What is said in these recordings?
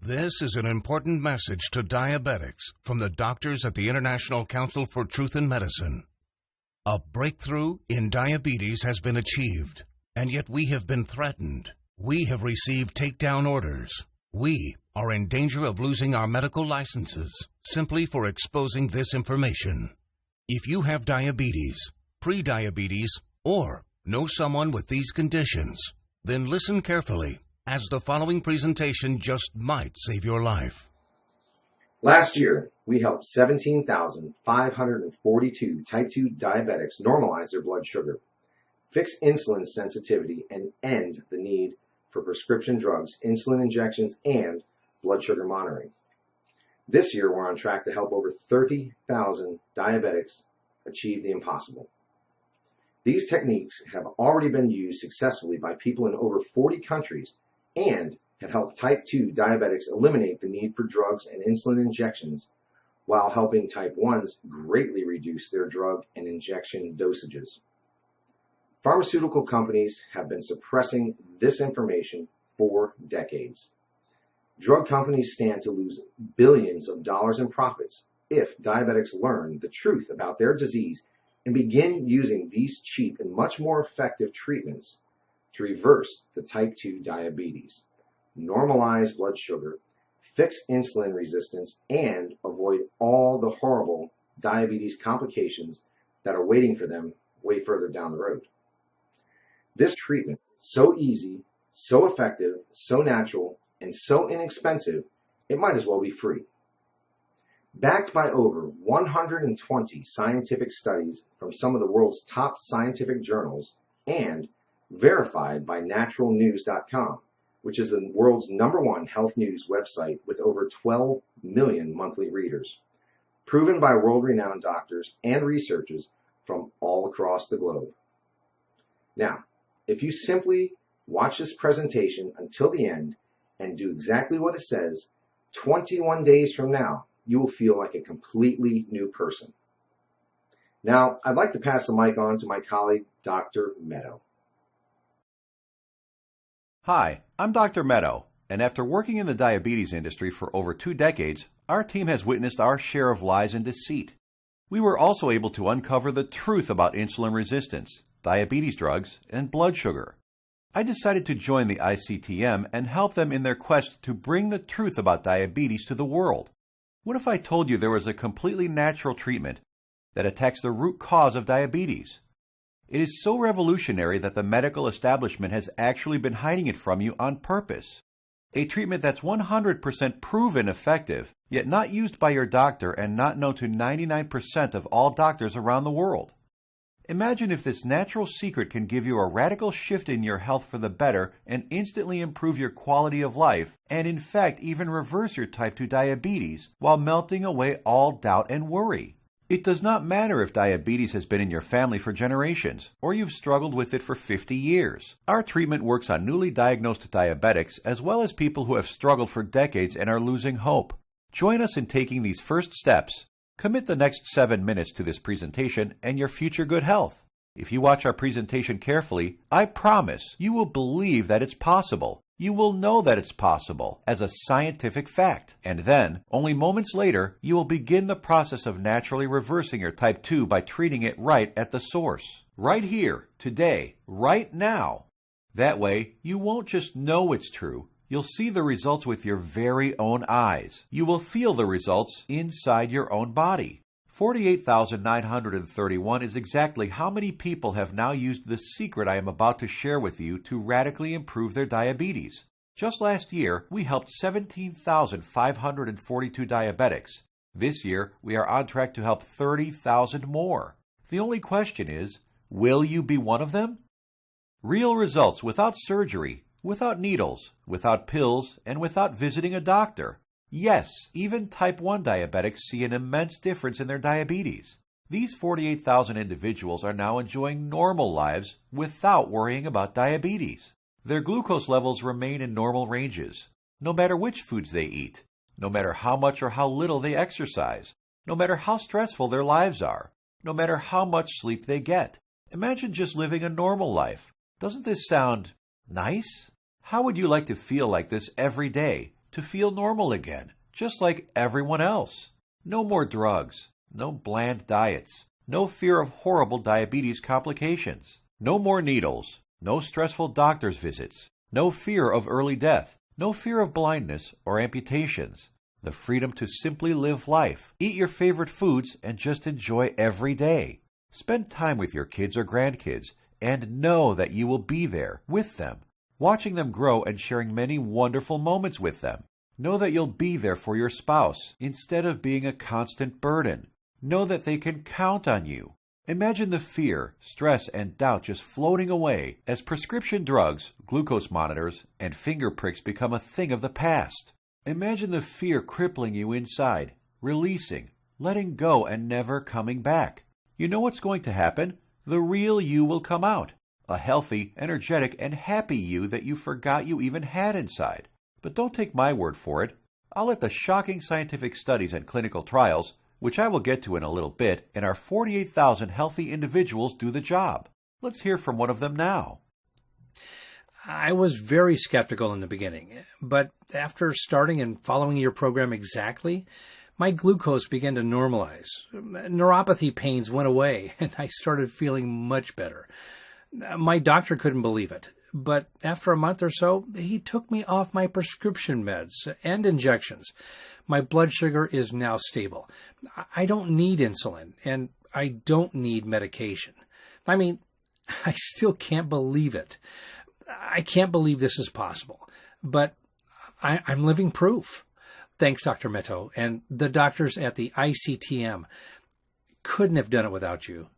This is an important message to diabetics from the doctors at the International Council for Truth in Medicine. A breakthrough in diabetes has been achieved, and yet we have been threatened. We have received takedown orders. We are in danger of losing our medical licenses simply for exposing this information. If you have diabetes, pre-diabetes, or know someone with these conditions, then listen carefully, as the following presentation just might save your life. Last year, we helped 17,542 type 2 diabetics normalize their blood sugar, fix insulin sensitivity, and end the need for prescription drugs, insulin injections, and blood sugar monitoring. This year, we're on track to help over 30,000 diabetics achieve the impossible. These techniques have already been used successfully by people in over 40 countries and have helped type 2 diabetics eliminate the need for drugs and insulin injections while helping type 1s greatly reduce their drug and injection dosages. Pharmaceutical companies have been suppressing this information for decades. Drug companies stand to lose billions of dollars in profits if diabetics learn the truth about their disease and begin using these cheap and much more effective treatments to reverse the type 2 diabetes, normalize blood sugar, fix insulin resistance, and avoid all the horrible diabetes complications that are waiting for them way further down the road. This treatment, so easy, so effective, so natural, and so inexpensive, it might as well be free. Backed by over 120 scientific studies from some of the world's top scientific journals and verified by naturalnews.com, which is the world's #1 health news website with over 12 million monthly readers, proven by world-renowned doctors and researchers from all across the globe. Now, if you simply watch this presentation until the end and do exactly what it says, 21 days from now, you will feel like a completely new person. Now, I'd like to pass the mic on to my colleague, Dr. Meadow. Hi, I'm Dr. Meadow, and after working in the diabetes industry for over 2 decades, our team has witnessed our share of lies and deceit. We were also able to uncover the truth about insulin resistance, diabetes drugs, and blood sugar. I decided to join the ICTM and help them in their quest to bring the truth about diabetes to the world. What if I told you there was a completely natural treatment that attacks the root cause of diabetes? It is so revolutionary that the medical establishment has actually been hiding it from you on purpose. A treatment that's 100% proven effective, yet not used by your doctor and not known to 99% of all doctors around the world. Imagine if this natural secret can give you a radical shift in your health for the better and instantly improve your quality of life, and in fact even reverse your type 2 diabetes while melting away all doubt and worry. It does not matter if diabetes has been in your family for generations, or you've struggled with it for 50 years. Our treatment works on newly diagnosed diabetics as well as people who have struggled for decades and are losing hope. Join us in taking these first steps. Commit the next 7 minutes to this presentation and your future good health. If you watch our presentation carefully, I promise you will believe that it's possible. You will know that it's possible as a scientific fact. And then, only moments later, you will begin the process of naturally reversing your type 2 by treating it right at the source. Right here, today, right now. That way, you won't just know it's true. You'll see the results with your very own eyes. You will feel the results inside your own body. 48,931 is exactly how many people have now used the secret I am about to share with you to radically improve their diabetes. Just last year, we helped 17,542 diabetics. This year, we are on track to help 30,000 more. The only question is, will you be one of them? Real results without surgery, without needles, without pills, and without visiting a doctor. Yes, even type 1 diabetics see an immense difference in their diabetes. These 48,000 individuals are now enjoying normal lives without worrying about diabetes. Their glucose levels remain in normal ranges, no matter which foods they eat, no matter how much or how little they exercise, no matter how stressful their lives are, no matter how much sleep they get. Imagine just living a normal life. Doesn't this sound nice? How would you like to feel like this every day? to feel normal again, just like everyone else. No more drugs, no bland diets, no fear of horrible diabetes complications, no more needles, no stressful doctor's visits, no fear of early death, no fear of blindness or amputations. The freedom to simply live life, eat your favorite foods, and just enjoy every day. Spend time with your kids or grandkids, and know that you will be there with them, watching them grow and sharing many wonderful moments with them. Know that you'll be there for your spouse instead of being a constant burden. Know that they can count on you. Imagine the fear, stress, and doubt just floating away as prescription drugs, glucose monitors, and finger pricks become a thing of the past. Imagine the fear crippling you inside, releasing, letting go, and never coming back. You know what's going to happen? The real you will come out. A healthy, energetic, and happy you that you forgot you even had inside. But don't take my word for it. I'll let the shocking scientific studies and clinical trials, which I will get to in a little bit, and our 48,000 healthy individuals do the job. Let's hear from one of them now. I was very skeptical in the beginning, but after starting and following your program exactly, my glucose began to normalize. Neuropathy pains went away, and I started feeling much better. My doctor couldn't believe it, but after a month or so, he took me off my prescription meds and injections. My blood sugar is now stable. I don't need insulin, and I don't need medication. I mean, I still can't believe it. I can't believe this is possible, but I'm living proof. Thanks, Dr. Meadow, and the doctors at the ICTM. Couldn't have done it without you.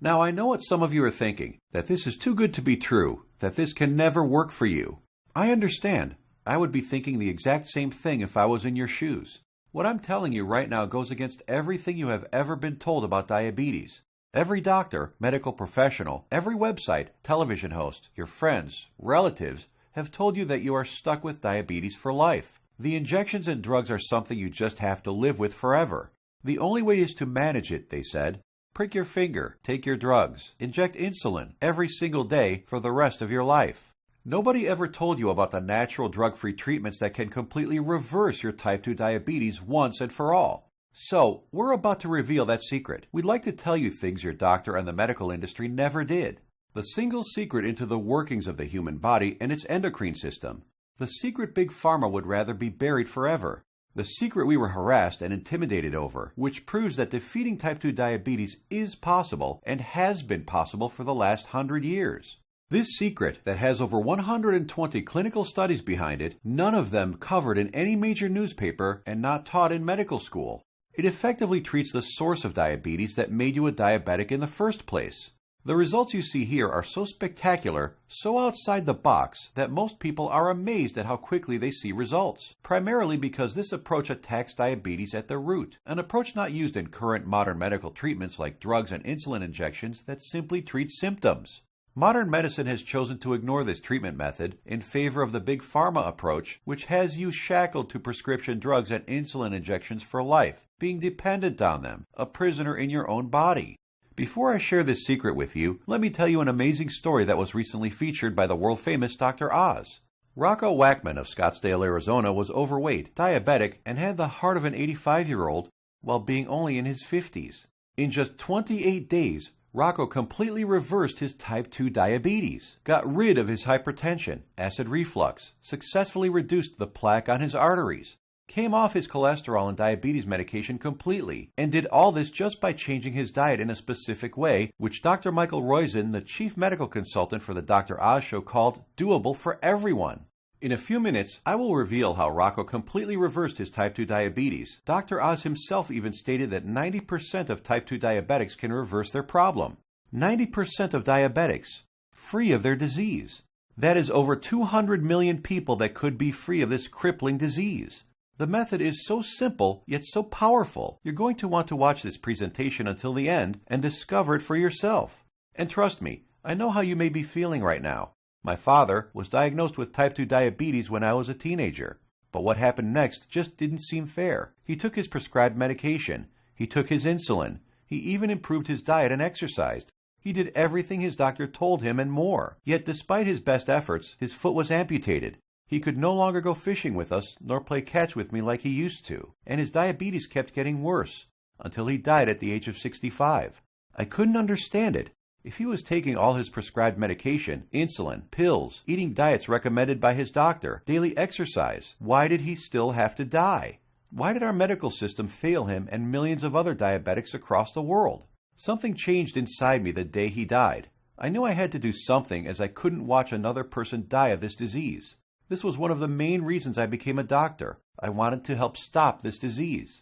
Now, I know what some of you are thinking, that this is too good to be true, that this can never work for you. I understand. I would be thinking the exact same thing if I was in your shoes. What I'm telling you right now goes against everything you have ever been told about diabetes. Every doctor, medical professional, every website, television host, your friends, relatives have told you that you are stuck with diabetes for life. The injections and drugs are something you just have to live with forever. The only way is to manage it, they said. Prick your finger, take your drugs, inject insulin every single day for the rest of your life. Nobody ever told you about the natural drug-free treatments that can completely reverse your type 2 diabetes once and for all. So, we're about to reveal that secret. We'd like to tell you things your doctor and the medical industry never did. The single secret into the workings of the human body and its endocrine system. The secret Big Pharma would rather be buried forever. The secret we were harassed and intimidated over, which proves that defeating type 2 diabetes is possible and has been possible for the last 100 years. This secret, that has over 120 clinical studies behind it, none of them covered in any major newspaper and not taught in medical school. It effectively treats the source of diabetes that made you a diabetic in the first place. The results you see here are so spectacular, so outside the box, that most people are amazed at how quickly they see results, primarily because this approach attacks diabetes at the root, an approach not used in current modern medical treatments like drugs and insulin injections that simply treat symptoms. Modern medicine has chosen to ignore this treatment method in favor of the Big Pharma approach, which has you shackled to prescription drugs and insulin injections for life, being dependent on them, a prisoner in your own body. Before I share this secret with you, let me tell you an amazing story that was recently featured by the world-famous Dr. Oz. Rocco Wackman of Scottsdale, Arizona was overweight, diabetic, and had the heart of an 85-year-old while being only in his 50s. In just 28 days, Rocco completely reversed his type 2 diabetes, got rid of his hypertension, acid reflux, successfully reduced the plaque on his arteries, came off his cholesterol and diabetes medication completely, and did all this just by changing his diet in a specific way, which Dr. Michael Roizen, the chief medical consultant for the Dr. Oz Show, called doable for everyone. In a few minutes, I will reveal how Rocco completely reversed his type 2 diabetes. Dr. Oz himself even stated that 90% of type 2 diabetics can reverse their problem. 90% of diabetics, free of their disease. That is over 200 million people that could be free of this crippling disease. The method is so simple, yet so powerful. You're going to want to watch this presentation until the end and discover it for yourself. And trust me, I know how you may be feeling right now. My father was diagnosed with type 2 diabetes when I was a teenager. But what happened next just didn't seem fair. He took his prescribed medication. He took his insulin. He even improved his diet and exercised. He did everything his doctor told him and more. Yet despite his best efforts, his foot was amputated. He could no longer go fishing with us nor play catch with me like he used to, and his diabetes kept getting worse until he died at the age of 65. I couldn't understand it. If he was taking all his prescribed medication, insulin, pills, eating diets recommended by his doctor, daily exercise, why did he still have to die? Why did our medical system fail him and millions of other diabetics across the world? Something changed inside me the day he died. I knew I had to do something as I couldn't watch another person die of this disease. This was one of the main reasons I became a doctor. I wanted to help stop this disease.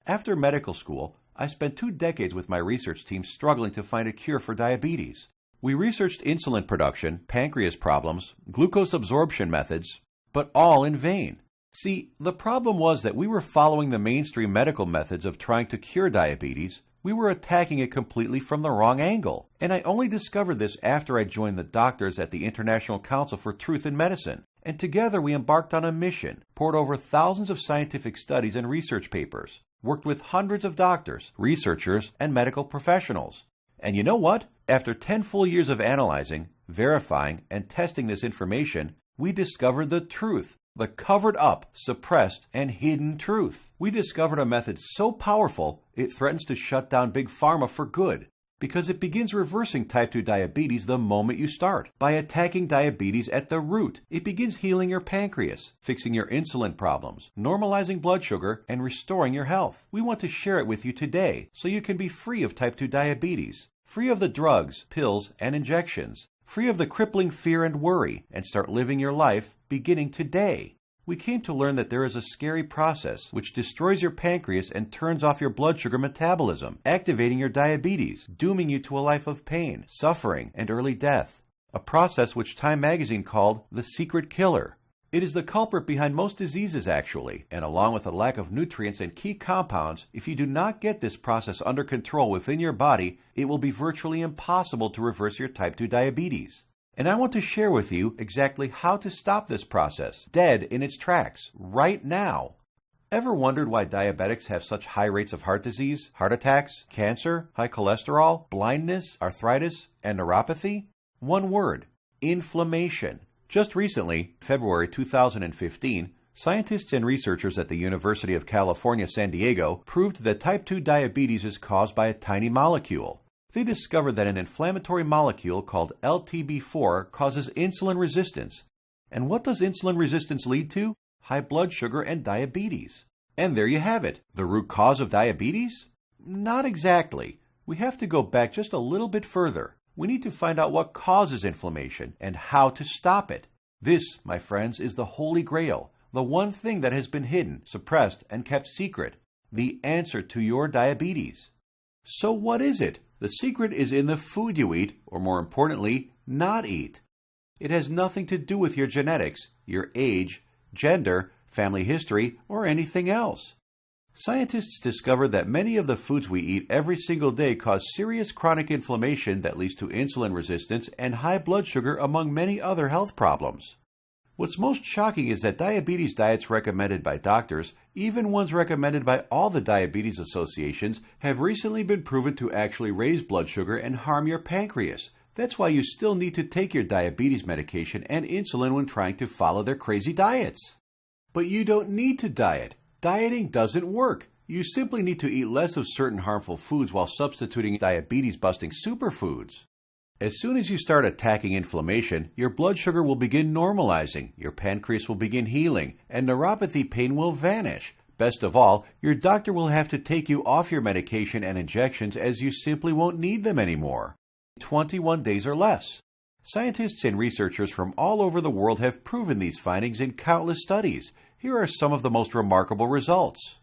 After medical school, I spent 2 decades with my research team struggling to find a cure for diabetes. We researched insulin production, pancreas problems, glucose absorption methods, but all in vain. See, the problem was that we were following the mainstream medical methods of trying to cure diabetes. We were attacking it completely from the wrong angle. And I only discovered this after I joined the doctors at the International Council for Truth in Medicine. And together we embarked on a mission, poured over thousands of scientific studies and research papers, worked with hundreds of doctors, researchers, and medical professionals. And you know what? After 10 full years of analyzing, verifying, and testing this information, we discovered the truth, the covered up, suppressed, and hidden truth. We discovered a method so powerful it threatens to shut down Big Pharma for good, because it begins reversing type 2 diabetes the moment you start. By attacking diabetes at the root, it begins healing your pancreas, fixing your insulin problems, normalizing blood sugar, and restoring your health. We want to share it with you today so you can be free of type 2 diabetes, free of the drugs, pills, and injections, free of the crippling fear and worry, and start living your life beginning today. We came to learn that there is a scary process which destroys your pancreas and turns off your blood sugar metabolism, activating your diabetes, dooming you to a life of pain, suffering, and early death. A process which Time magazine called the secret killer. It is the culprit behind most diseases actually, and along with a lack of nutrients and key compounds, if you do not get this process under control within your body, it will be virtually impossible to reverse your type 2 diabetes. And I want to share with you exactly how to stop this process, dead in its tracks, right now. Ever wondered why diabetics have such high rates of heart disease, heart attacks, cancer, high cholesterol, blindness, arthritis, and neuropathy? One word: inflammation. Just recently, February 2015, scientists and researchers at the University of California, San Diego proved that type 2 diabetes is caused by a tiny molecule. They discovered that an inflammatory molecule called LTB4 causes insulin resistance. And what does insulin resistance lead to? High blood sugar and diabetes. And there you have it. The root cause of diabetes? Not exactly. We have to go back just a little bit further. We need to find out what causes inflammation and how to stop it. This, my friends, is the Holy Grail, the one thing that has been hidden, suppressed, and kept secret. The answer to your diabetes. So what is it? The secret is in the food you eat, or more importantly, not eat. It has nothing to do with your genetics, your age, gender, family history, or anything else. Scientists discovered that many of the foods we eat every single day cause serious chronic inflammation that leads to insulin resistance and high blood sugar, among many other health problems. What's most shocking is that diabetes diets recommended by doctors, even ones recommended by all the diabetes associations, have recently been proven to actually raise blood sugar and harm your pancreas. That's why you still need to take your diabetes medication and insulin when trying to follow their crazy diets. But you don't need to diet. Dieting doesn't work. You simply need to eat less of certain harmful foods while substituting diabetes-busting superfoods. As soon as you start attacking inflammation, your blood sugar will begin normalizing, your pancreas will begin healing, and neuropathy pain will vanish. Best of all, your doctor will have to take you off your medication and injections as you simply won't need them anymore. 21 days or less. Scientists and researchers from all over the world have proven these findings in countless studies. Here are some of the most remarkable results.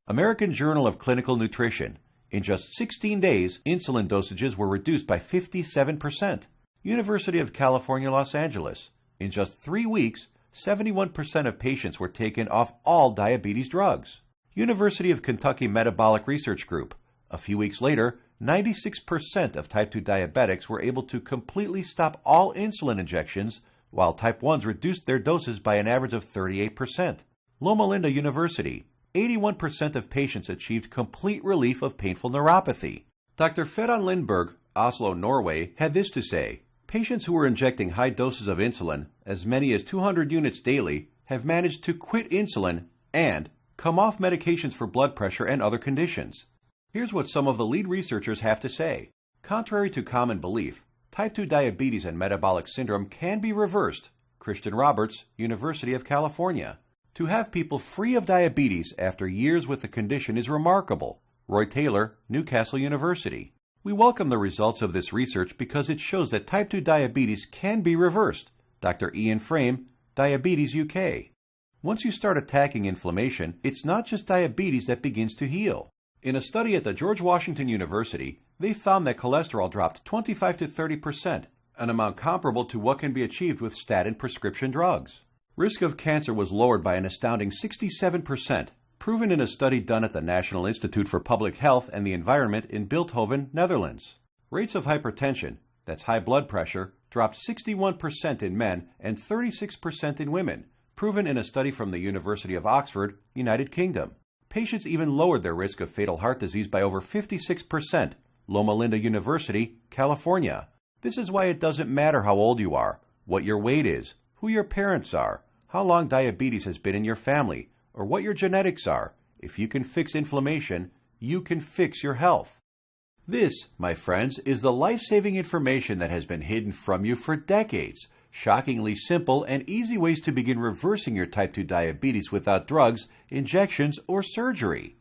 American Journal of Clinical Nutrition. In just 16 days, insulin dosages were reduced by 57%. University of California, Los Angeles. In just 3 weeks, 71% of patients were taken off all diabetes drugs. University of Kentucky Metabolic Research Group. A few weeks later, 96% of type 2 diabetics were able to completely stop all insulin injections, while type 1s reduced their doses by an average of 38%. Loma Linda University. 81% of patients achieved complete relief of painful neuropathy. Dr. Fedon Lindberg, Oslo, Norway, had this to say: Patients who were injecting high doses of insulin, as many as 200 units daily, have managed to quit insulin and come off medications for blood pressure and other conditions. Here's what some of the lead researchers have to say. Contrary to common belief, type 2 diabetes and metabolic syndrome can be reversed. Christian Roberts, University of California. To have people free of diabetes after years with the condition is remarkable. Roy Taylor, Newcastle University. We welcome the results of this research because it shows that type 2 diabetes can be reversed. Dr. Ian Frame, Diabetes UK. Once you start attacking inflammation, it's not just diabetes that begins to heal. In a study at the George Washington University, they found that cholesterol dropped 25 to 30%, an amount comparable to what can be achieved with statin prescription drugs. Risk of cancer was lowered by an astounding 67%, proven in a study done at the National Institute for Public Health and the Environment in Bilthoven, Netherlands. Rates of hypertension, that's high blood pressure, dropped 61% in men and 36% in women, proven in a study from the University of Oxford, United Kingdom. Patients even lowered their risk of fatal heart disease by over 56%, Loma Linda University, California. This is why it doesn't matter how old you are, what your weight is, who your parents are, how long diabetes has been in your family, or what your genetics are. If you can fix inflammation, you can fix your health. This, my friends, is the life-saving information that has been hidden from you for decades. Shockingly simple and easy ways to begin reversing your type 2 diabetes without drugs, injections, or surgery.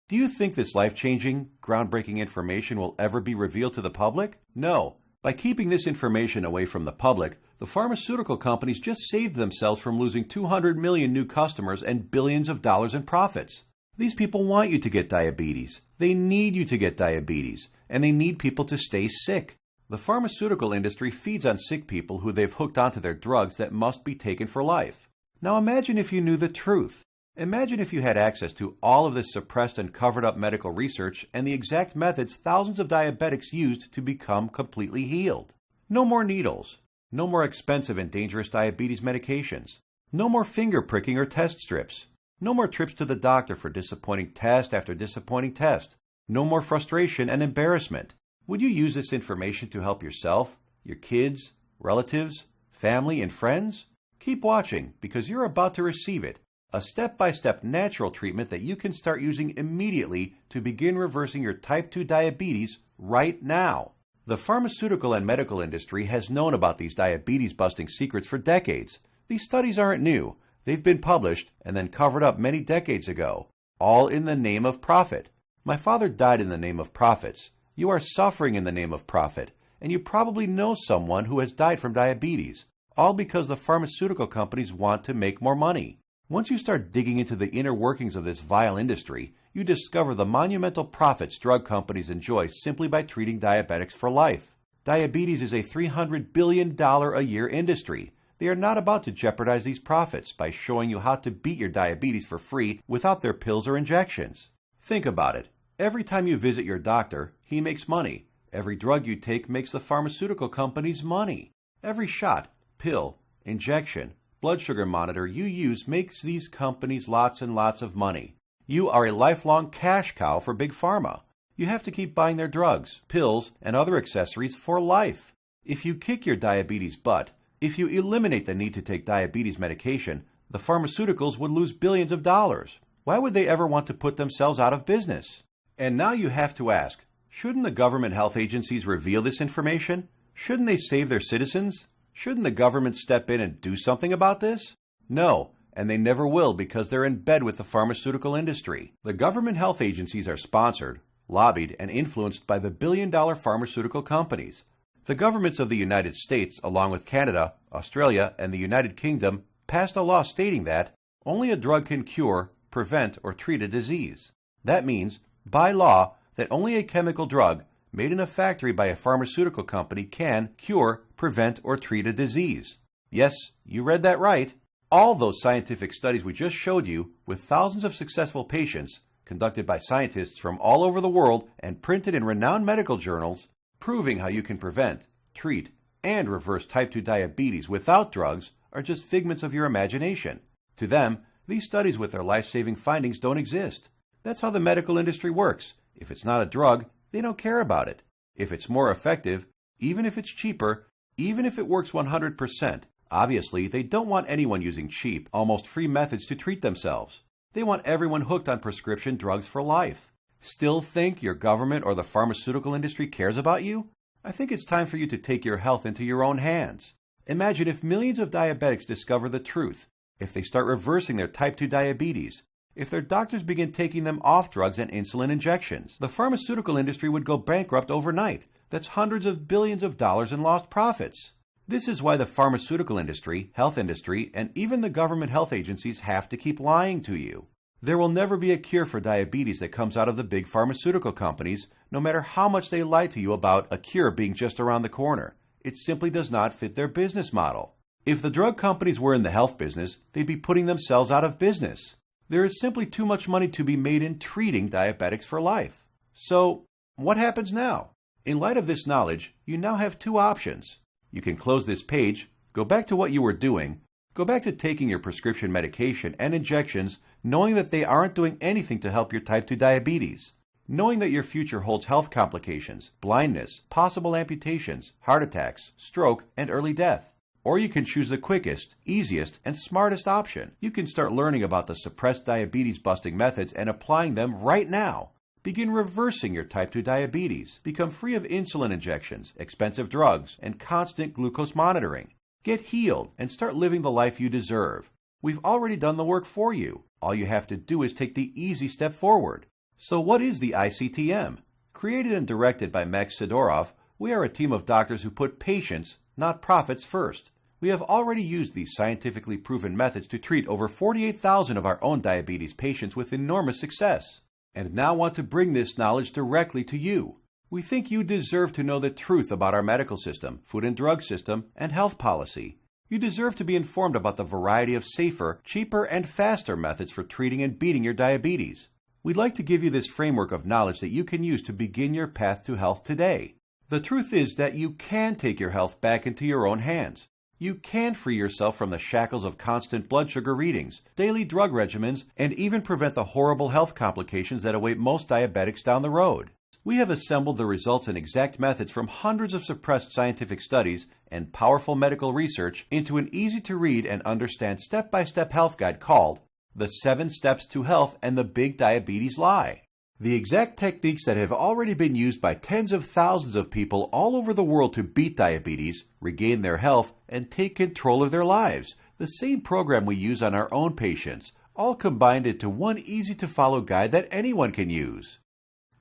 Do you think this life-changing, groundbreaking information will ever be revealed to the public? No. By keeping this information away from the public, the pharmaceutical companies just saved themselves from losing 200 million new customers and billions of dollars in profits. These people want you to get diabetes. They need you to get diabetes, and they need people to stay sick. The pharmaceutical industry feeds on sick people who they've hooked onto their drugs that must be taken for life. Now imagine if you knew the truth. Imagine if you had access to all of this suppressed and covered up medical research and the exact methods thousands of diabetics used to become completely healed. No more needles. No more expensive and dangerous diabetes medications. No more finger pricking or test strips. No more trips to the doctor for disappointing test after disappointing test. No more frustration and embarrassment. Would you use this information to help yourself, your kids, relatives, family, and friends? Keep watching because you're about to receive it. A step-by-step natural treatment that you can start using immediately to begin reversing your type 2 diabetes right now. The pharmaceutical and medical industry has known about these diabetes-busting secrets for decades. These studies aren't new. They've been published and then covered up many decades ago, all in the name of profit. My father died in the name of profits. You are suffering in the name of profit, and you probably know someone who has died from diabetes, all because the pharmaceutical companies want to make more money. Once you start digging into the inner workings of this vile industry, you discover the monumental profits drug companies enjoy simply by treating diabetics for life. Diabetes is a $300 billion a year industry. They are not about to jeopardize these profits by showing you how to beat your diabetes for free without their pills or injections. Think about it. Every time you visit your doctor, he makes money. Every drug you take makes the pharmaceutical companies money. Every shot, pill, injection, blood sugar monitor you use makes these companies lots and lots of money. You are a lifelong cash cow for Big Pharma. You have to keep buying their drugs, pills, and other accessories for life. If you kick your diabetes butt, if you eliminate the need to take diabetes medication, the pharmaceuticals would lose billions of dollars. Why would they ever want to put themselves out of business? And now you have to ask, shouldn't the government health agencies reveal this information? Shouldn't they save their citizens? Shouldn't the government step in and do something about this? No, and they never will because they're in bed with the pharmaceutical industry. The government health agencies are sponsored, lobbied, and influenced by the billion-dollar pharmaceutical companies. The governments of the United States, along with Canada, Australia, and the United Kingdom, passed a law stating that only a drug can cure, prevent, or treat a disease. That means, by law, that only a chemical drug made in a factory by a pharmaceutical company can cure, prevent, or treat a disease. Yes, you read that right. All those scientific studies we just showed you, with thousands of successful patients, conducted by scientists from all over the world and printed in renowned medical journals, proving how you can prevent, treat, and reverse type 2 diabetes without drugs, are just figments of your imagination. To them, these studies with their life-saving findings don't exist. That's how the medical industry works. If it's not a drug, they don't care about it. If it's more effective, even if it's cheaper, even if it works 100%. Obviously, they don't want anyone using cheap, almost free methods to treat themselves. They want everyone hooked on prescription drugs for life. Still think your government or the pharmaceutical industry cares about you? I think it's time for you to take your health into your own hands. Imagine if millions of diabetics discover the truth, if they start reversing their type 2 diabetes, if their doctors begin taking them off drugs and insulin injections. The pharmaceutical industry would go bankrupt overnight. That's hundreds of billions of dollars in lost profits. This is why the pharmaceutical industry, health industry, and even the government health agencies have to keep lying to you. There will never be a cure for diabetes that comes out of the big pharmaceutical companies, no matter how much they lie to you about a cure being just around the corner. It simply does not fit their business model. If the drug companies were in the health business, they'd be putting themselves out of business. There is simply too much money to be made in treating diabetics for life. So, what happens now? In light of this knowledge, you now have two options. You can close this page, go back to what you were doing, go back to taking your prescription medication and injections, knowing that they aren't doing anything to help your type 2 diabetes, knowing that your future holds health complications, blindness, possible amputations, heart attacks, stroke, and early death. Or you can choose the quickest, easiest, and smartest option. You can start learning about the suppressed diabetes busting methods and applying them right now. Begin reversing your type 2 diabetes. Become free of insulin injections, expensive drugs, and constant glucose monitoring. Get healed and start living the life you deserve. We've already done the work for you. All you have to do is take the easy step forward. So what is the ICTM? Created and directed by Max Sidorov, we are a team of doctors who put patients, not profits, first. We have already used these scientifically proven methods to treat over 48,000 of our own diabetes patients with enormous success, and now want to bring this knowledge directly to you. We think you deserve to know the truth about our medical system, food and drug system, and health policy. You deserve to be informed about the variety of safer, cheaper, and faster methods for treating and beating your diabetes. We'd like to give you this framework of knowledge that you can use to begin your path to health today. The truth is that you can take your health back into your own hands. You can free yourself from the shackles of constant blood sugar readings, daily drug regimens, and even prevent the horrible health complications that await most diabetics down the road. We have assembled the results and exact methods from hundreds of suppressed scientific studies and powerful medical research into an easy-to-read and understand step-by-step health guide called The 7 Steps to Health and the Big Diabetes Lie. The exact techniques that have already been used by tens of thousands of people all over the world to beat diabetes, regain their health, and take control of their lives. The same program we use on our own patients, all combined into one easy-to-follow guide that anyone can use.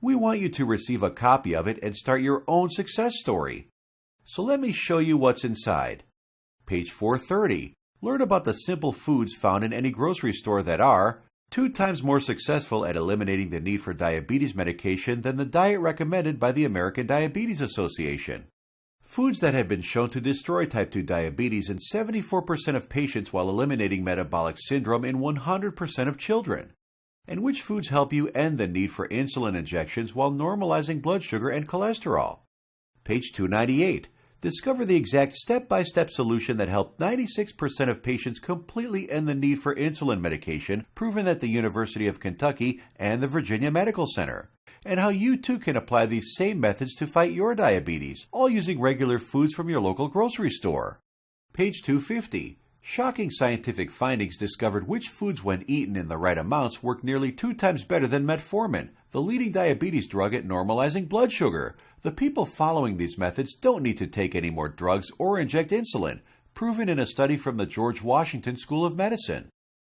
We want you to receive a copy of it and start your own success story. So let me show you what's inside. Page 430. Learn about the simple foods found in any grocery store that are 2 times more successful at eliminating the need for diabetes medication than the diet recommended by the American Diabetes Association. Foods that have been shown to destroy type 2 diabetes in 74% of patients while eliminating metabolic syndrome in 100% of children. And which foods help you end the need for insulin injections while normalizing blood sugar and cholesterol. Page 298. Discover the exact step-by-step solution that helped 96% of patients completely end the need for insulin medication, proven at the University of Kentucky and the Virginia Medical Center, and how you too can apply these same methods to fight your diabetes, all using regular foods from your local grocery store. Page 250. Shocking scientific findings discovered which foods, when eaten in the right amounts, work nearly 2 times better than metformin, the leading diabetes drug at normalizing blood sugar. The people following these methods don't need to take any more drugs or inject insulin, proven in a study from the George Washington School of Medicine.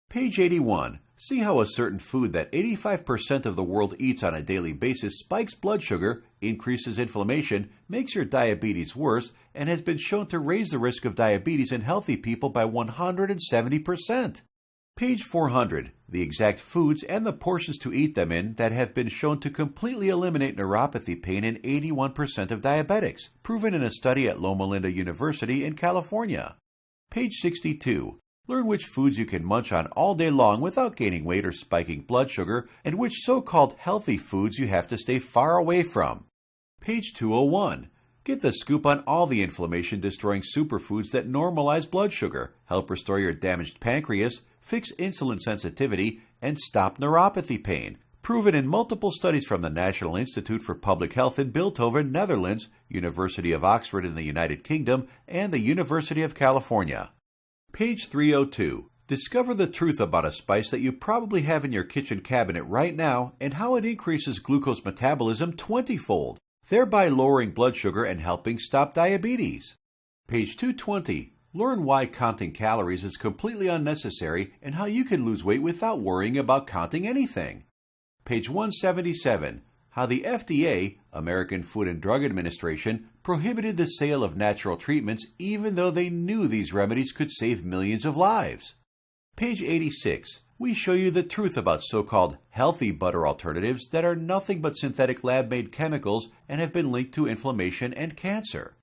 Page 81. See how a certain food that 85% of the world eats on a daily basis spikes blood sugar, increases inflammation, makes your diabetes worse, and has been shown to raise the risk of diabetes in healthy people by 170%. Page 400. The exact foods and the portions to eat them in that have been shown to completely eliminate neuropathy pain in 81% of diabetics, proven in a study at Loma Linda University in California. Page 62. Learn which foods you can munch on all day long without gaining weight or spiking blood sugar, and which so-called healthy foods you have to stay far away from. Page 201. Get the scoop on all the inflammation-destroying superfoods that normalize blood sugar, help restore your damaged pancreas, fix insulin sensitivity, and stop neuropathy pain, Proven in multiple studies from the National Institute for Public Health in Bilthoven, Netherlands, University of Oxford in the United Kingdom, and the University of California. Page 302. Discover the truth about a spice that you probably have in your kitchen cabinet right now and how it increases glucose metabolism 20-fold, thereby lowering blood sugar and helping stop diabetes. Page 220. Learn why counting calories is completely unnecessary and how you can lose weight without worrying about counting anything. Page 177. How the FDA, American Food and Drug Administration, prohibited the sale of natural treatments even though they knew these remedies could save millions of lives. Page 86. We show you the truth about so-called healthy butter alternatives that are nothing but synthetic lab-made chemicals and have been linked to inflammation and cancer.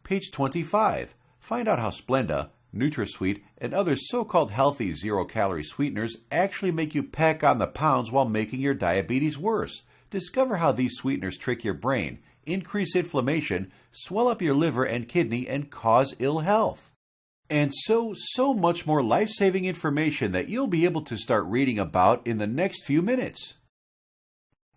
Page 25. Find out how Splenda, NutraSweet, and other so-called healthy zero-calorie sweeteners actually make you pack on the pounds while making your diabetes worse. Discover how these sweeteners trick your brain, increase inflammation, swell up your liver and kidney, and cause ill health. And so much more life-saving information that you'll be able to start reading about in the next few minutes.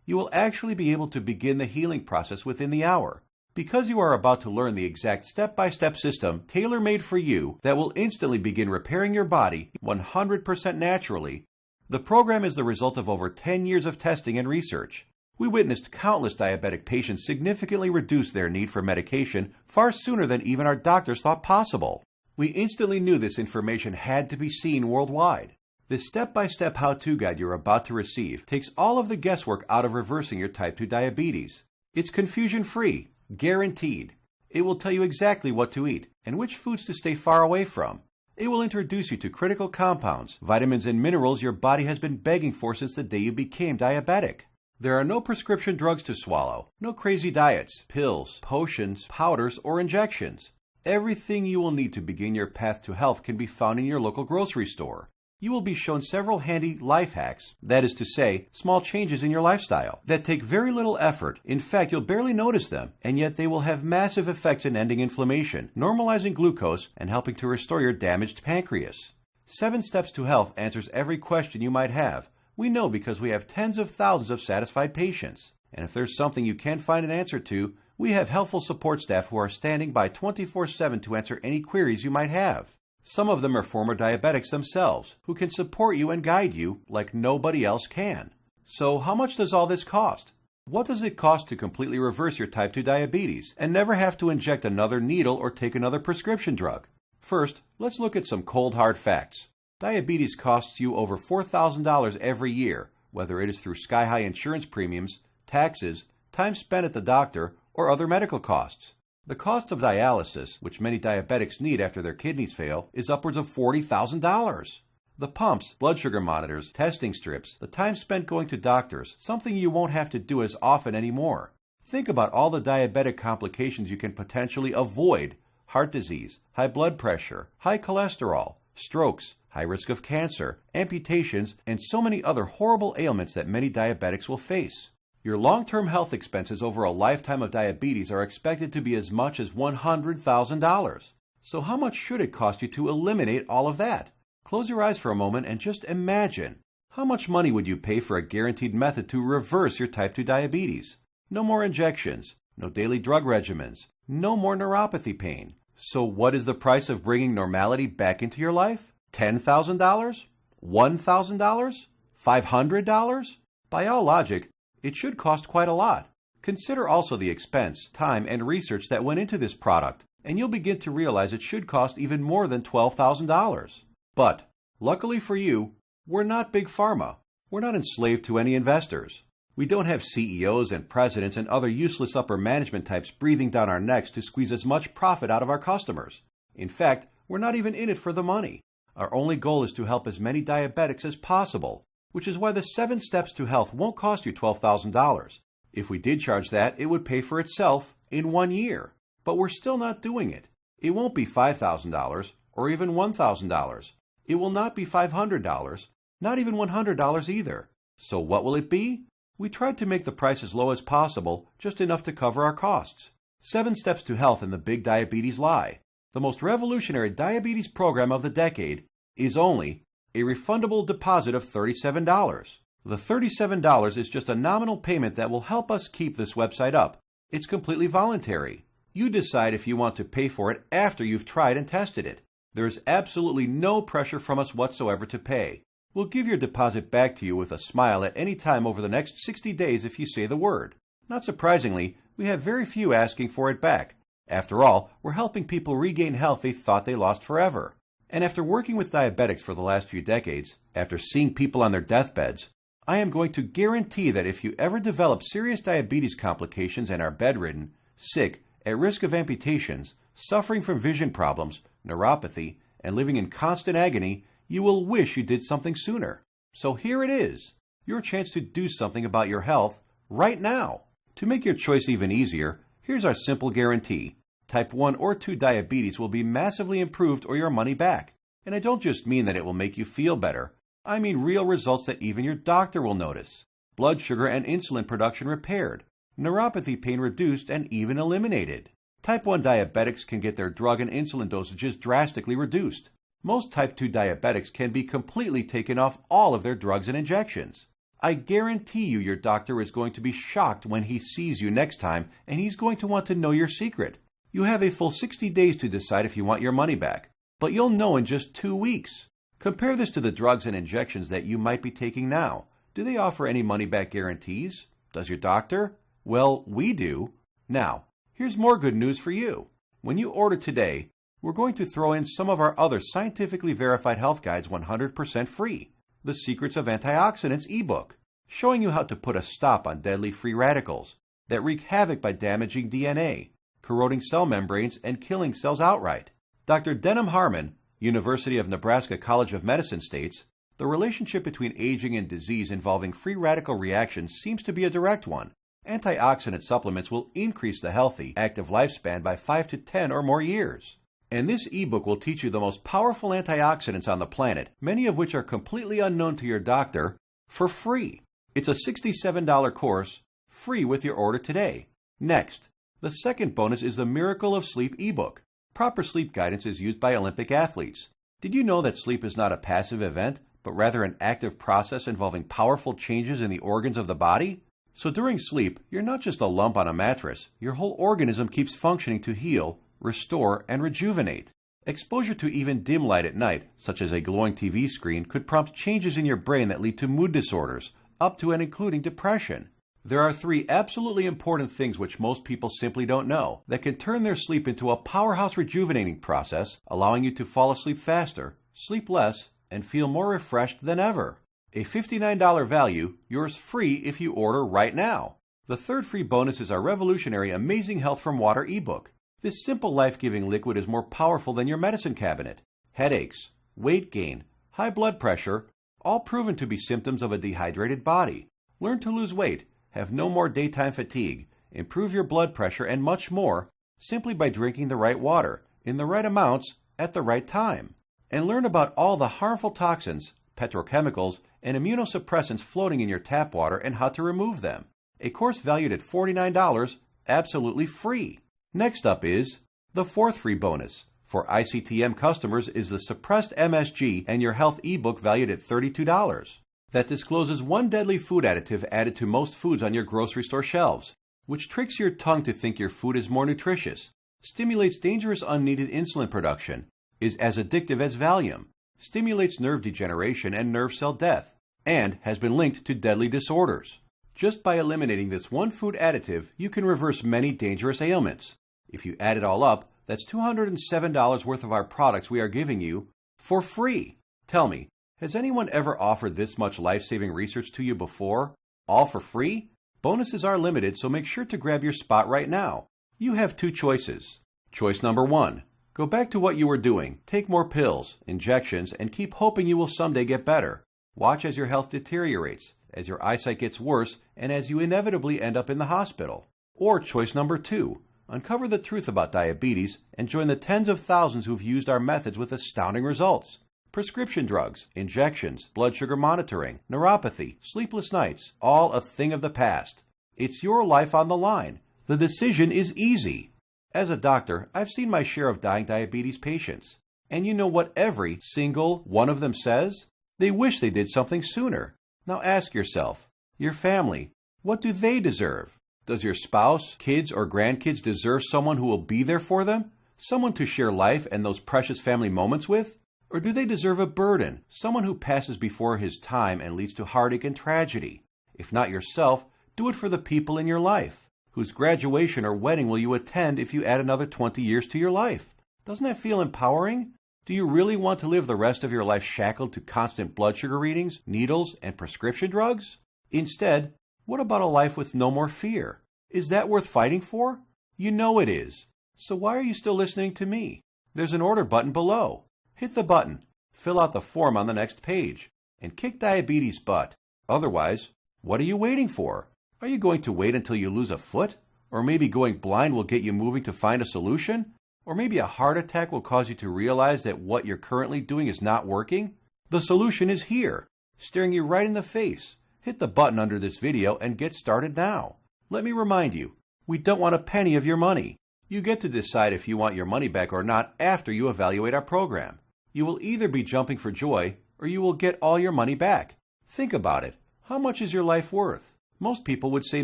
You will actually be able to begin the healing process within the hour, because you are about to learn the exact step-by-step system tailor-made for you that will instantly begin repairing your body 100% naturally. The program is the result of over 10 years of testing and research. We witnessed countless diabetic patients significantly reduce their need for medication far sooner than even our doctors thought possible. We instantly knew this information had to be seen worldwide. This step-by-step how-to guide you're about to receive takes all of the guesswork out of reversing your type 2 diabetes. It's confusion-free, guaranteed. It will tell you exactly what to eat and which foods to stay far away from. It will introduce you to critical compounds, vitamins and minerals your body has been begging for since the day you became diabetic. There are no prescription drugs to swallow, no crazy diets, pills, potions, powders, or injections. Everything you will need to begin your path to health can be found in your local grocery store. You will be shown several handy life hacks, that is to say, small changes in your lifestyle, that take very little effort. In fact, you'll barely notice them, and yet they will have massive effects in ending inflammation, normalizing glucose, and helping to restore your damaged pancreas. 7 Steps to Health answers every question you might have. We know because we have tens of thousands of satisfied patients. And if there's something you can't find an answer to, we have helpful support staff who are standing by 24/7 to answer any queries you might have. Some of them are former diabetics themselves, who can support you and guide you like nobody else can. So how much does all this cost? What does it cost to completely reverse your type 2 diabetes and never have to inject another needle or take another prescription drug? First, let's look at some cold hard facts. Diabetes costs you over $4,000 every year, whether it is through sky-high insurance premiums, taxes, time spent at the doctor, or other medical costs. The cost of dialysis, which many diabetics need after their kidneys fail, is upwards of $40,000. The pumps, blood sugar monitors, testing strips, the time spent going to doctors, something you won't have to do as often anymore. Think about all the diabetic complications you can potentially avoid: heart disease, high blood pressure, high cholesterol, strokes, high risk of cancer, amputations, and so many other horrible ailments that many diabetics will face. Your long-term health expenses over a lifetime of diabetes are expected to be as much as $100,000. So how much should it cost you to eliminate all of that? Close your eyes for a moment and just imagine. How much money would you pay for a guaranteed method to reverse your type 2 diabetes? No more injections, no daily drug regimens, no more neuropathy pain. So what is the price of bringing normality back into your life? $10,000? $1,000? $500? By all logic, it should cost quite a lot. Consider also the expense, time, and research that went into this product, and you'll begin to realize it should cost even more than $12,000. But, luckily for you, we're not Big Pharma. We're not enslaved to any investors. We don't have CEOs and presidents and other useless upper management types breathing down our necks to squeeze as much profit out of our customers. In fact, we're not even in it for the money. Our only goal is to help as many diabetics as possible, which is why the 7 Steps to Health won't cost you $12,000. If we did charge that, it would pay for itself in 1 year. But we're still not doing it. It won't be $5,000 or even $1,000. It will not be $500, not even $100 either. So what will it be? We tried to make the price as low as possible, just enough to cover our costs. 7 Steps to Health and the Big Diabetes Lie, the most revolutionary diabetes program of the decade, is only a refundable deposit of $37. The $37 is just a nominal payment that will help us keep this website up. It's completely voluntary. You decide if you want to pay for it after you've tried and tested it. There is absolutely no pressure from us whatsoever to pay. We'll give your deposit back to you with a smile at any time over the next 60 days if you say the word. Not surprisingly, we have very few asking for it back. After all, we're helping people regain health they thought they lost forever. And after working with diabetics for the last few decades, after seeing people on their deathbeds, I am going to guarantee that if you ever develop serious diabetes complications and are bedridden, sick, at risk of amputations, suffering from vision problems, neuropathy, and living in constant agony, you will wish you did something sooner. So here it is, your chance to do something about your health right now. To make your choice even easier, here's our simple guarantee. Type 1 or 2 diabetes will be massively improved or your money back. And I don't just mean that it will make you feel better. I mean real results that even your doctor will notice. Blood sugar and insulin production repaired. Neuropathy pain reduced and even eliminated. Type 1 diabetics can get their drug and insulin dosages drastically reduced. Most type 2 diabetics can be completely taken off all of their drugs and injections. I guarantee you your doctor is going to be shocked when he sees you next time, and he's going to want to know your secret. You have a full 60 days to decide if you want your money back, but you'll know in just 2 weeks. Compare this to the drugs and injections that you might be taking now. Do they offer any money-back guarantees? Does your doctor? Well, we do. Now, here's more good news for you. When you order today, we're going to throw in some of our other scientifically verified health guides 100% free. The Secrets of Antioxidants ebook, showing you how to put a stop on deadly free radicals that wreak havoc by damaging DNA, corroding cell membranes, and killing cells outright. Dr. Denham Harmon, University of Nebraska College of Medicine states, the relationship between aging and disease involving free radical reactions seems to be a direct one. Antioxidant supplements will increase the healthy, active lifespan by 5 to 10 or more years. And this ebook will teach you the most powerful antioxidants on the planet, many of which are completely unknown to your doctor, for free. It's a $67 course, free with your order today. Next, the second bonus is the Miracle of Sleep ebook. Proper sleep guidance is used by Olympic athletes. Did you know that sleep is not a passive event, but rather an active process involving powerful changes in the organs of the body? So during sleep, you're not just a lump on a mattress. Your whole organism keeps functioning to heal, restore, and rejuvenate. Exposure to even dim light at night, such as a glowing TV screen, could prompt changes in your brain that lead to mood disorders, up to and including depression. There are 3 absolutely important things which most people simply don't know that can turn their sleep into a powerhouse rejuvenating process, allowing you to fall asleep faster, sleep less, and feel more refreshed than ever. A $59 value, yours free if you order right now. The third free bonus is our revolutionary Amazing Health from Water ebook. This simple life-giving liquid is more powerful than your medicine cabinet. Headaches, weight gain, high blood pressure, all proven to be symptoms of a dehydrated body. Learn to lose weight, have no more daytime fatigue, improve your blood pressure, and much more simply by drinking the right water, in the right amounts, at the right time. And learn about all the harmful toxins, petrochemicals, and immunosuppressants floating in your tap water and how to remove them. A course valued at $49, absolutely free. Next up is the fourth free bonus. For ICTM customers is the Suppressed MSG and Your Health ebook valued at $32. That discloses one deadly food additive added to most foods on your grocery store shelves, which tricks your tongue to think your food is more nutritious, stimulates dangerous unneeded insulin production, is as addictive as Valium, stimulates nerve degeneration and nerve cell death, and has been linked to deadly disorders. Just by eliminating this one food additive, you can reverse many dangerous ailments. If you add it all up, that's $207 worth of our products we are giving you for free. Tell me, has anyone ever offered this much life-saving research to you before? All for free? Bonuses are limited, so make sure to grab your spot right now. You have 2 choices. Choice number 1. Go back to what you were doing, take more pills, injections, and keep hoping you will someday get better. Watch as your health deteriorates, as your eyesight gets worse, and as you inevitably end up in the hospital. Or choice number 2. Uncover the truth about diabetes and join the tens of thousands who've used our methods with astounding results. Prescription drugs, injections, blood sugar monitoring, neuropathy, sleepless nights, all a thing of the past. It's your life on the line. The decision is easy. As a doctor, I've seen my share of dying diabetes patients. And you know what every single one of them says? They wish they did something sooner. Now ask yourself, your family, what do they deserve? Does your spouse, kids, or grandkids deserve someone who will be there for them? Someone to share life and those precious family moments with? Or do they deserve a burden, someone who passes before his time and leads to heartache and tragedy? If not yourself, do it for the people in your life. Whose graduation or wedding will you attend if you add another 20 years to your life? Doesn't that feel empowering? Do you really want to live the rest of your life shackled to constant blood sugar readings, needles, and prescription drugs? Instead, what about a life with no more fear? Is that worth fighting for? You know it is. So why are you still listening to me? There's an order button below. Hit the button, fill out the form on the next page, and kick diabetes butt. Otherwise, what are you waiting for? Are you going to wait until you lose a foot? Or maybe going blind will get you moving to find a solution? Or maybe a heart attack will cause you to realize that what you're currently doing is not working? The solution is here, staring you right in the face. Hit the button under this video and get started now. Let me remind you, we don't want a penny of your money. You get to decide if you want your money back or not after you evaluate our program. You will either be jumping for joy or you will get all your money back. Think about it. How much is your life worth? Most people would say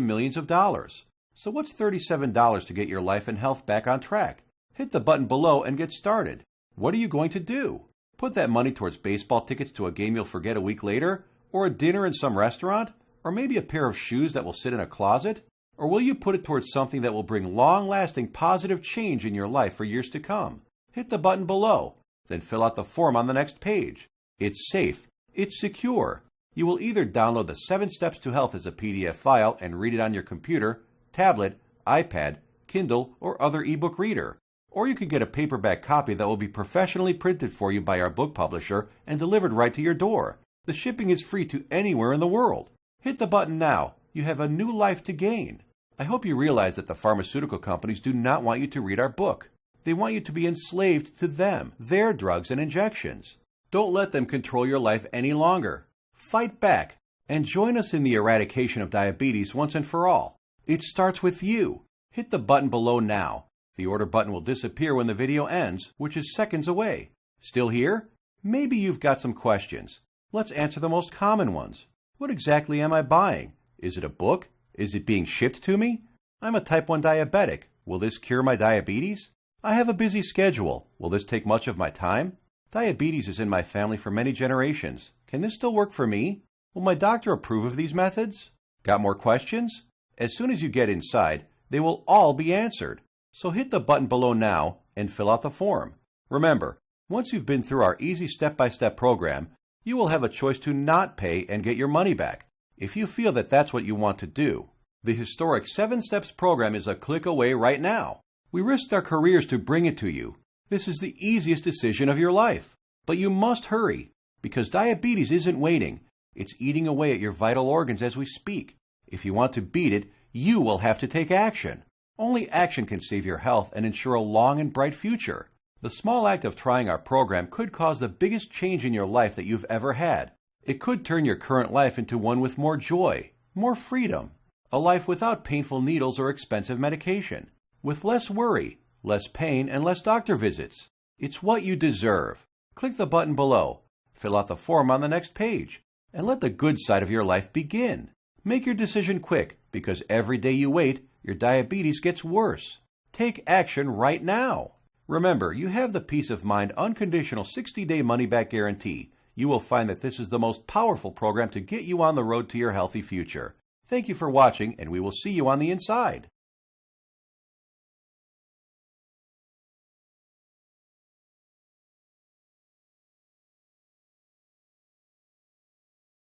millions of dollars. So what's $37 to get your life and health back on track? Hit the button below and get started. What are you going to do? Put that money towards baseball tickets to a game you'll forget a week later? Or a dinner in some restaurant? Or maybe a pair of shoes that will sit in a closet? Or will you put it towards something that will bring long-lasting positive change in your life for years to come? Hit the button below, then fill out the form on the next page. It's safe. It's secure. You will either download the 7 Steps to Health as a PDF file and read it on your computer, tablet, iPad, Kindle, or other ebook reader. Or you can get a paperback copy that will be professionally printed for you by our book publisher and delivered right to your door. The shipping is free to anywhere in the world. Hit the button now. You have a new life to gain. I hope you realize that the pharmaceutical companies do not want you to read our book. They want you to be enslaved to them, their drugs and injections. Don't let them control your life any longer. Fight back and join us in the eradication of diabetes once and for all. It starts with you. Hit the button below now. The order button will disappear when the video ends, which is seconds away. Still here? Maybe you've got some questions. Let's answer the most common ones. What exactly am I buying? Is it a book? Is it being shipped to me? I'm a type 1 diabetic. Will this cure my diabetes? I have a busy schedule. Will this take much of my time? Diabetes is in my family for many generations. Can this still work for me? Will my doctor approve of these methods? Got more questions? As soon as you get inside, they will all be answered. So hit the button below now and fill out the form. Remember, once you've been through our easy step-by-step program, you will have a choice to not pay and get your money back, if you feel that that's what you want to do. The historic 7 Steps program is a click away right now. We risked our careers to bring it to you. This is the easiest decision of your life. But you must hurry, because diabetes isn't waiting. It's eating away at your vital organs as we speak. If you want to beat it, you will have to take action. Only action can save your health and ensure a long and bright future. The small act of trying our program could cause the biggest change in your life that you've ever had. It could turn your current life into one with more joy, more freedom, a life without painful needles or expensive medication, with less worry, less pain, and less doctor visits. It's what you deserve. Click the button below, fill out the form on the next page, and let the good side of your life begin. Make your decision quick, because every day you wait, your diabetes gets worse. Take action right now. Remember, you have the peace of mind unconditional 60-day money-back guarantee. You will find that this is the most powerful program to get you on the road to your healthy future. Thank you for watching, and we will see you on the inside.